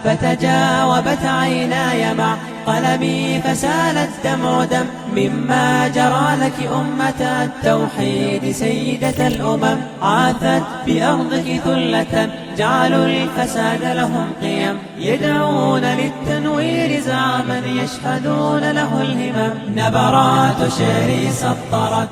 فتجاوبت عيناي مع قلمي فسال الدمع دم مما جرى لك أمة التوحيد سيدة الأمم عاثت بأرضك ثلة جعلوا الفساد لهم قيم يدعون للتنوير زعما يشهدون له الهمم نبرات شعري سطرت.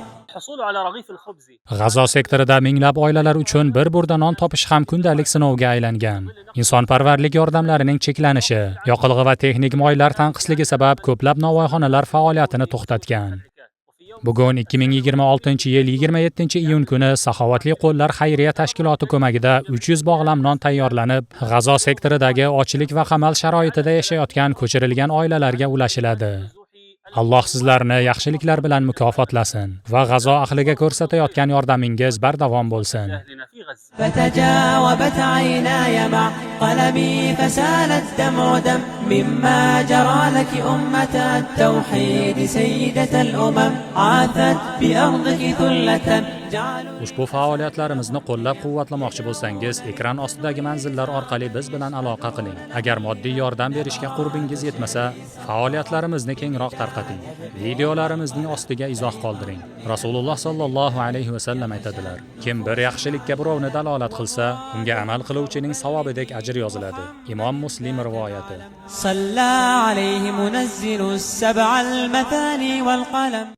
G'azo sektorida minglab oilalar uchun bir burda non topish ham kundalik sinovga aylangan. Insonparvarlik yordamlarining cheklanishi, yoqilg'i va texnik moylar tanqisligi sabab ko'plab novvoyxonalar faoliyatini to'xtatgan. Bugun 2026-yil 27-iyun kuni Saxovatli qo'llar xayriya tashkiloti ko'magida 300 bog'lam non tayyorlanib, G'azo sektoridagi ochlik va qamal sharoitida yashayotgan ko'chirilgan oilalarga ulashiladi. Alloh sizlarni yaxshiliklar bilan mukofotlasin va G'azo ahliga ko'rsatayotgan yordamingiz bardavom bo'lsin. فتجاوبت عيناي مع قلمي فسال الدمع دم مما جرى لك أمة التوحيد سيدة الأمم عاثت بأرضك ثلة. Ushbu faoliyatlarimizni qo'llab-quvvatlamoqchi bo'lsangiz, ekran ostidagi manzillar orqali biz bilan aloqa qiling. Agar moddiy yordam berishga qurbingiz yetmasa, faoliyatlarimizni kengroq tarqating. Videolarimizning ostiga izoh qoldiring. Rasululloh sallallohu alayhi va sallam aytadilar: Kim bir yaxshilikka birovni dalolat qilsa, unga amal qiluvchining savobidek ajr yoziladi. Imom Muslim rivoyati. صلى عليه منزل السبع المثاني والقلم.